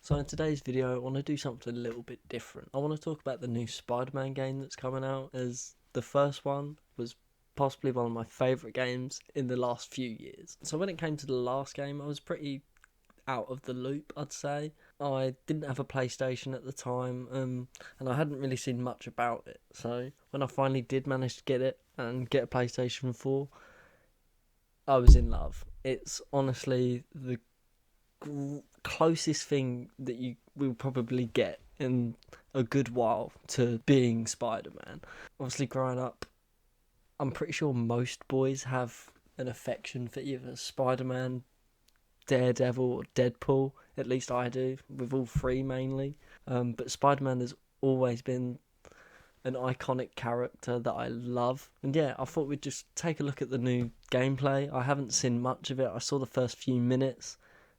So in today's video I want to do something a little bit different. I want to talk about the new Spider-Man game that's coming out, as the first one was possibly one of my favourite games in the last few years. So when it came to the last game, I was pretty out of the loop, I'd say. I didn't have a PlayStation at the time, and I hadn't really seen much about it. So when I finally did manage to get it and get a PlayStation 4, I was in love. It's honestly the closest thing that you will probably get in a good while to being Spider-Man. Obviously, growing up, I'm pretty sure most boys have an affection for either Spider-Man, Daredevil, or Deadpool. At least I do, with all three mainly. But Spider-Man has always been an iconic character that I love. And yeah, I thought we'd just take a look at the new gameplay. I haven't seen much of it. I saw the first few minutes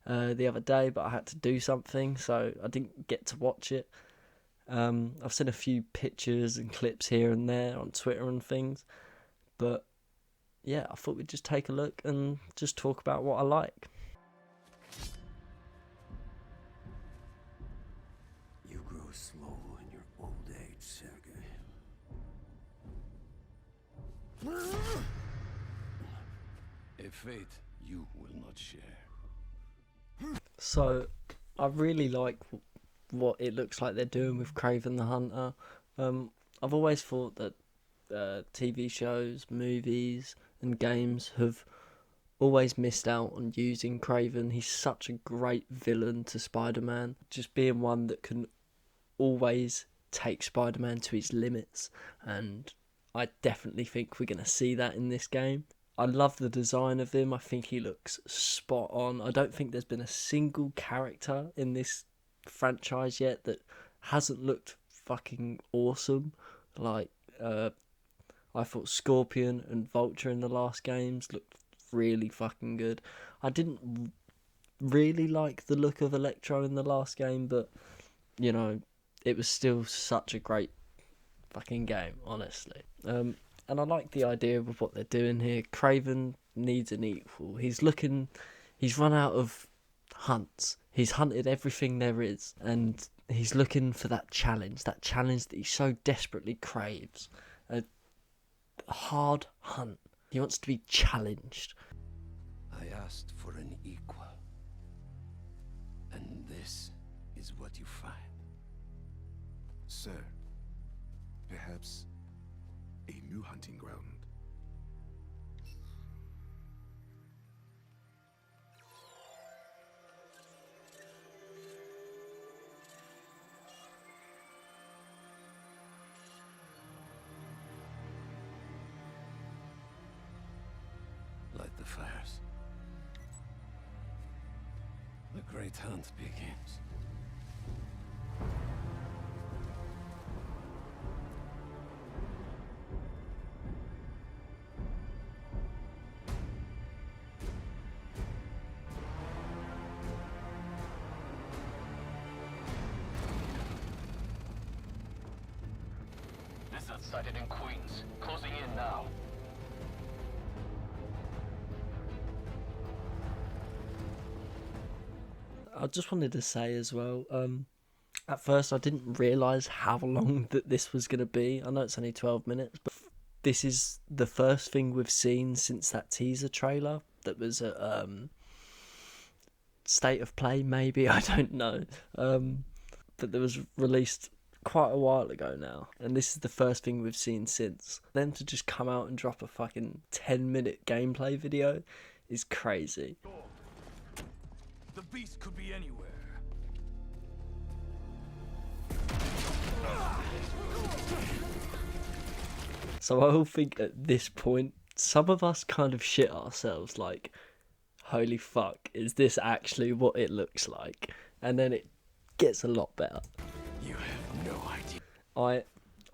the other day, but I had to do something, so I didn't get to watch it. I've seen a few pictures and clips here and there on Twitter and things, but yeah, I thought we'd just take a look and just talk about what I like. You grow slow in your old age, Sergei. A fate you will not share. So, I really like what it looks like they're doing with Kraven the Hunter. I've always thought that TV shows, movies, and games have always missed out on using Kraven. He's such a great villain to Spider-Man, just being one that can always take Spider-Man to his limits, and I definitely think we're going to see that in this game. I love the design of him. I think he looks spot on. I don't think there's been a single character in this franchise yet that hasn't looked fucking awesome. Like, I thought Scorpion and Vulture in the last games looked really fucking good. I didn't really like the look of Electro in the last game, but, you know, it was still such a great fucking game, honestly. And I like the idea of what they're doing here. Kraven needs an equal. He's run out of hunts. He's hunted everything there is, and he's looking for that challenge that he so desperately craves. A hard hunt. He wants to be challenged. I asked for an equal, and this is what you find. Sir, perhaps a new hunting ground. Light the fires. The great hunt begins. Lizard sighted in Queens. Closing in now. I just wanted to say as well, at first I didn't realise how long that this was going to be. I know it's only 12 minutes, but this is the first thing we've seen since that teaser trailer that was at State of Play, maybe, I don't know. But that was released quite a while ago now, and this is the first thing we've seen since. Then to just come out and drop a fucking 10-minute gameplay video is crazy. The beast could be anywhere. So I all think at this point, some of us kind of shit ourselves, like, holy fuck, is this actually what it looks like? And then it gets a lot better. You have no idea. I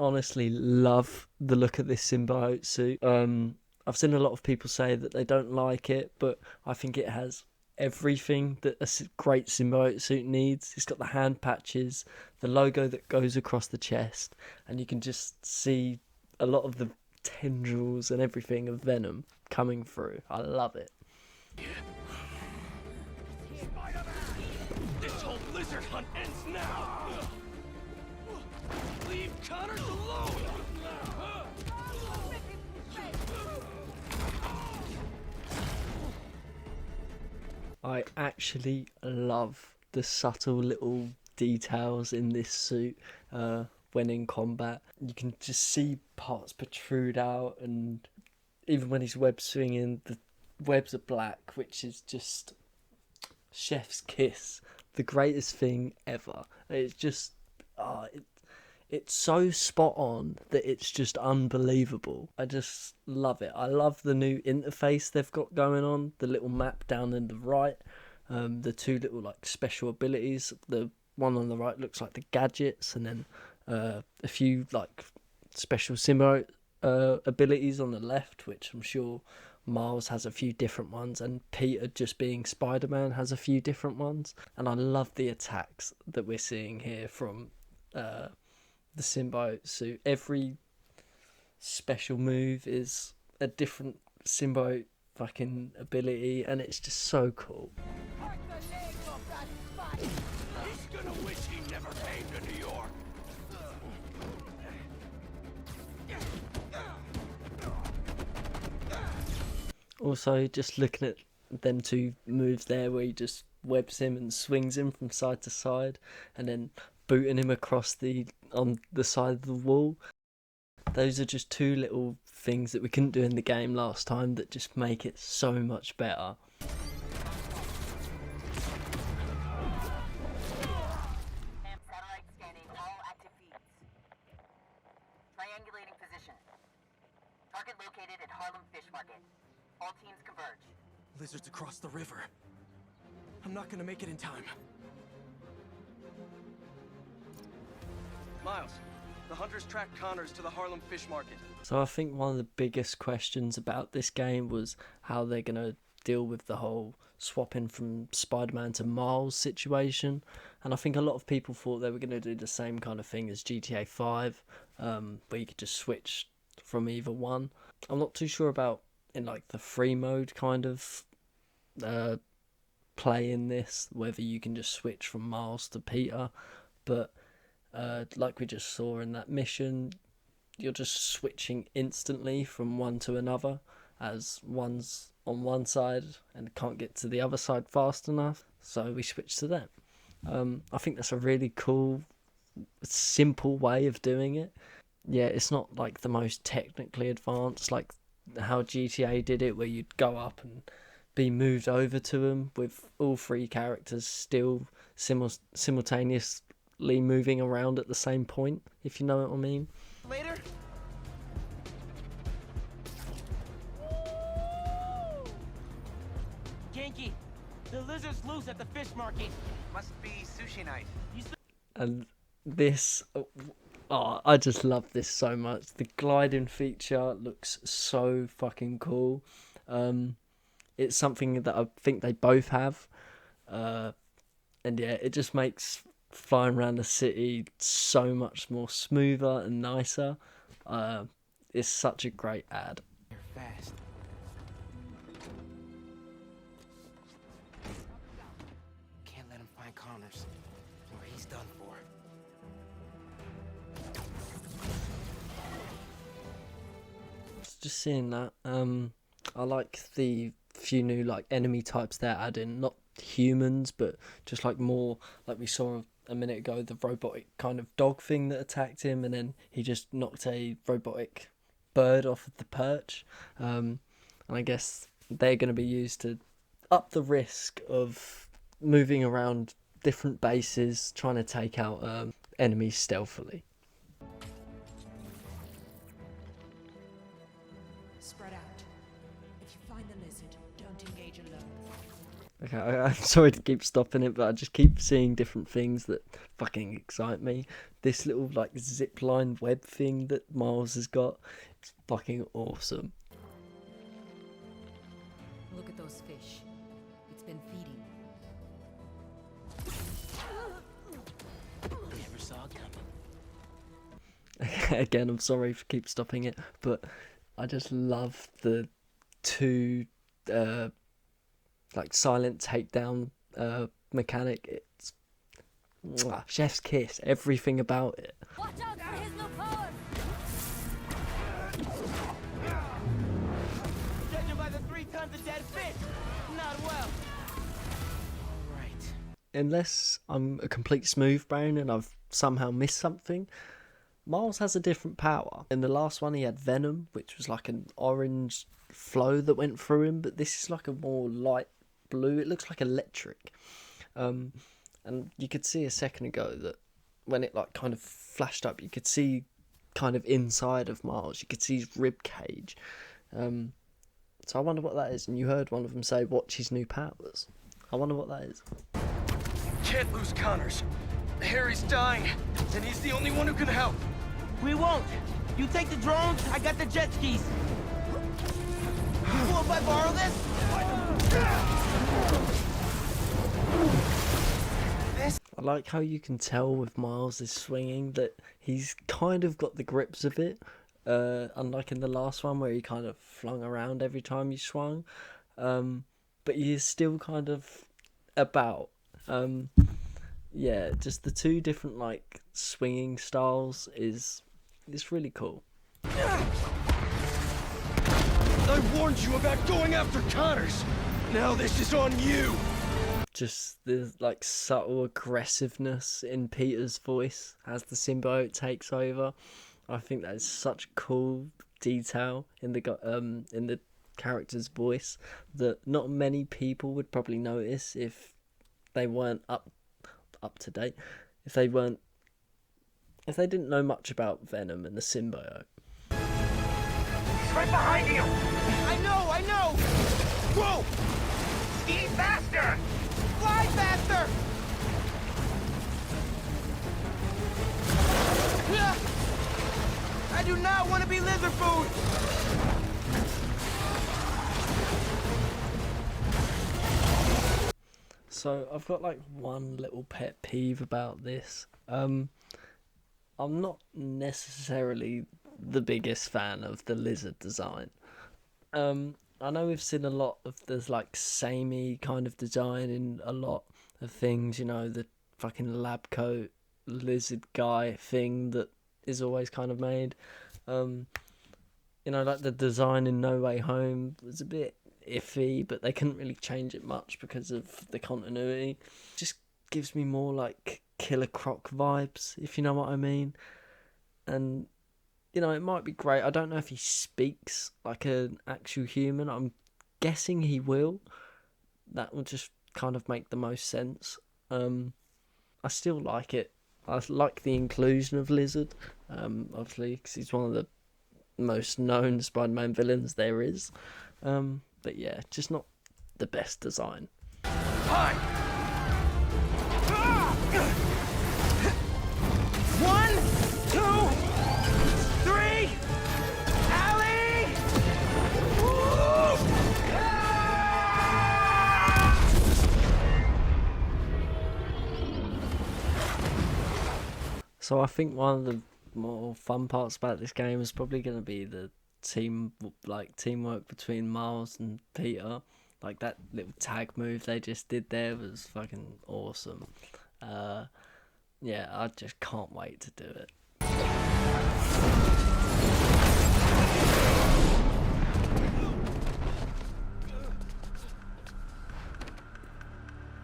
honestly love the look of this symbiote suit. I've seen a lot of people say that they don't like it, but I think it has everything that a great symbiote suit needs. It's got the hand patches, the logo that goes across the chest, and you can just see a lot of the tendrils and everything of Venom coming through. I love it. This whole lizard lizard hunt ends now! Leave Connors alone! I actually love the subtle little details in this suit when in combat. You can just see parts protrude out, and even when he's web swinging, the webs are black, which is just chef's kiss. The greatest thing ever. It's just, it's so spot on that it's just unbelievable. I just love it. I love the new interface they've got going on, the little map down in the right, the two little like special abilities. The one on the right looks like the gadgets, and then a few like special symbiote abilities on the left, which I'm sure Miles has a few different ones, and Peter, just being Spider-Man, has a few different ones. And I love the attacks that we're seeing here from the symbiote suit. Every special move is a different symbiote fucking ability, and it's just so cool. He's gonna wish he never came to New York! Also, just looking at them two moves there, where he just webs him and swings him from side to side, and then booting him across on the side of the wall. Those are just two little things that we couldn't do in the game last time that just make it so much better. Satellite scanning all active feeds. Triangulating position. Target located at Harlem Fish Market. All teams converge. Lizard's across the river. I'm not gonna make it in time. Miles, the hunters tracked Connors to the Harlem Fish Market. So I think one of the biggest questions about this game was how they're going to deal with the whole swapping from Spider-Man to Miles situation. And I think a lot of people thought they were going to do the same kind of thing as GTA 5, where you could just switch from either one. I'm not too sure about in like the free mode kind of play in this, whether you can just switch from Miles to Peter, but like we just saw in that mission, you're just switching instantly from one to another, as one's on one side and can't get to the other side fast enough, so we switch to them. I think that's a really cool, simple way of doing it. Yeah, it's not like the most technically advanced, like how GTA did it, where you'd go up and be moved over to them with all three characters still simultaneously moving around at the same point, if you know what I mean. Later? Genki, the lizard's loose at the fish market. Must be sushi night. And this, I just love this so much. The gliding feature looks so fucking cool. It's something that I think they both have, and yeah, it just makes flying around the city so much more smoother and nicer. It's such a great ad. You're fast. Can't let him find Connors, or he's done for. Just seeing that, I like the few new like enemy types they're adding, not humans, but just like more like we saw a minute ago, the robotic kind of dog thing that attacked him, and then he just knocked a robotic bird off of the perch. And I guess they're going to be used to up the risk of moving around different bases, trying to take out enemies stealthily. Spread out. If you find the lizard, don't engage alone. Okay, I'm sorry to keep stopping it, but I just keep seeing different things that fucking excite me. This little like zipline web thing that Miles has got, it's fucking awesome. Look at those fish. It's been feeding. Never saw it coming. Again, I'm sorry for keep stopping it, but I just love the two like silent takedown mechanic. It's Mwah, chef's kiss, everything about it. Watch out for his new power! Judging by the 3 tons of dead fish, not well. Alright. Unless I'm a complete smooth brain and I've somehow missed something, Miles has a different power. In the last one he had Venom, which was like an orange flow that went through him, but this is like a more light blue. It looks like electric. And you could see a second ago that when it like kind of flashed up, you could see kind of inside of Miles. You could see his rib cage. So I wonder what that is. And you heard one of them say, watch his new powers. I wonder what that is. Can't lose Connors. Harry's dying, and he's the only one who can help. We won't. You take the drones, I got the jet skis. Cool if I borrow this? I like how you can tell with Miles is swinging that he's kind of got the grips of it. Unlike in the last one where he kind of flung around every time he swung. But he is still kind of about. Yeah, just the two different like swinging styles is really cool. I warned you about going after Connors. Now this is on you. Just the like subtle aggressiveness in Peter's voice as the symbiote takes over. I think that is such a cool detail in the character's voice that not many people would probably notice if they weren't up to date, if they didn't know much about Venom and the symbiote. He's right behind you! I know! Whoa! Ski faster! Fly faster! I do not want to be lizard food! So I've got like one little pet peeve about this. I'm not necessarily the biggest fan of the lizard design. I know we've seen a lot of this like samey kind of design in a lot of things, you know, the fucking lab coat lizard guy thing that is always kind of made. You know, like the design in No Way Home was a bit iffy, but they couldn't really change it much because of the continuity. Just gives me more like Killer Croc vibes, if you know what I mean. And you know, it might be great. I don't know if he speaks like an actual human. I'm guessing he will. That will just kind of make the most sense. I still like it. I like the inclusion of Lizard, obviously, because he's one of the most known Spider-Man villains there is. But yeah, just not the best design. Hi! 1, 2, 3! Allie! So I think one of the more fun parts about this game is probably going to be the teamwork between Miles and Peter. Like that little tag move they just did there was fucking awesome. Yeah, I just can't wait to do it.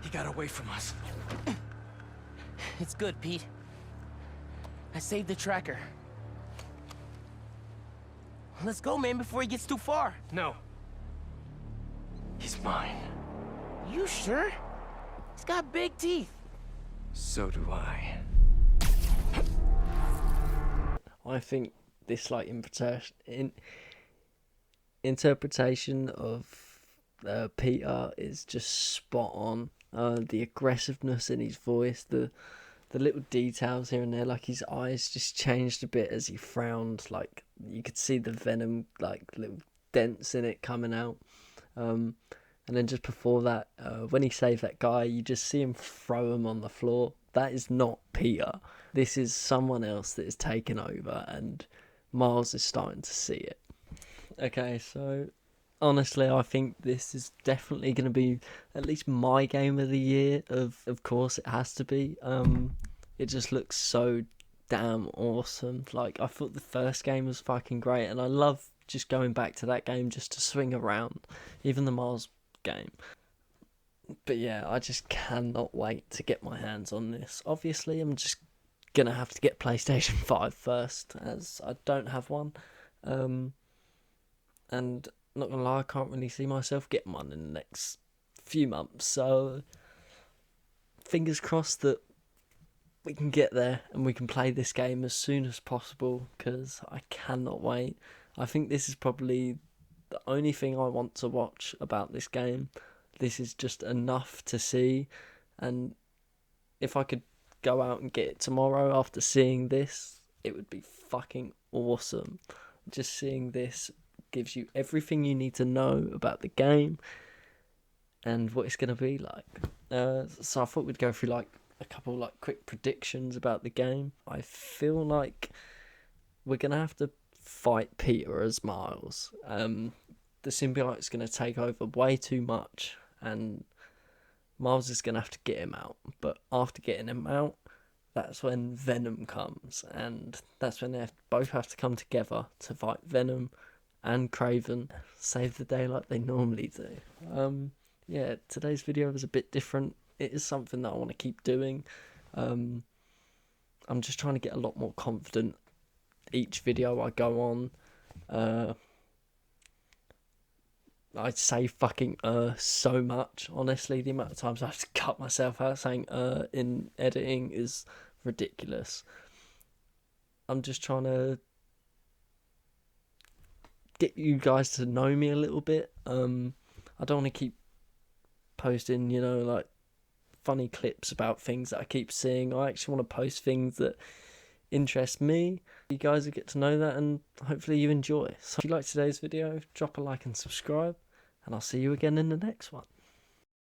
He got away from us. It's good, Pete. I saved the tracker. Let's go, man, before he gets too far. No. He's mine. You sure? He's got big teeth. So do I. I think this like interpretation of Peter is just spot on. The aggressiveness in his voice, the little details here and there, like his eyes just changed a bit as he frowned. Like you could see the venom, like little dents in it coming out. And then just before that, when he saved that guy, you just see him throw him on the floor. That is not Peter. This is someone else that is taken over, and Miles is starting to see it. Okay, so Honestly, I think this is definitely going to be at least my game of the year. Of course, it has to be. It just looks so damn awesome. Like, I thought the first game was fucking great, and I love just going back to that game just to swing around, even the Mars game. But yeah, I just cannot wait to get my hands on this. Obviously, I'm just gonna have to get PlayStation 5 first, as I don't have one. And not gonna lie, I can't really see myself getting one in the next few months. So fingers crossed that we can get there and we can play this game as soon as possible, because I cannot wait. I think this is probably the only thing I want to watch about this game. This is just enough to see, and if I could go out and get it tomorrow after seeing this, it would be fucking awesome. Just seeing this gives you everything you need to know about the game and what it's going to be like. So I thought we'd go through like a couple like quick predictions about the game. I feel like we're going to have to fight Peter as Miles. The symbiote's going to take over way too much, and Miles is going to have to get him out. But after getting him out, that's when Venom comes, and that's when they both have to come together to fight Venom and Kraven, save the day like they normally do. Yeah, today's video was a bit different. It is something that I want to keep doing. I'm just trying to get a lot more confident each video I go on. I say fucking so much. Honestly, the amount of times I have to cut myself out saying in editing is ridiculous. I'm just trying to get you guys to know me a little bit. I don't want to keep posting, like funny clips about things that I keep seeing. I actually want to post things that interest me. You guys will get to know that, and hopefully you enjoy. So if you like today's video, drop a like and subscribe, and I'll see you again in the next one.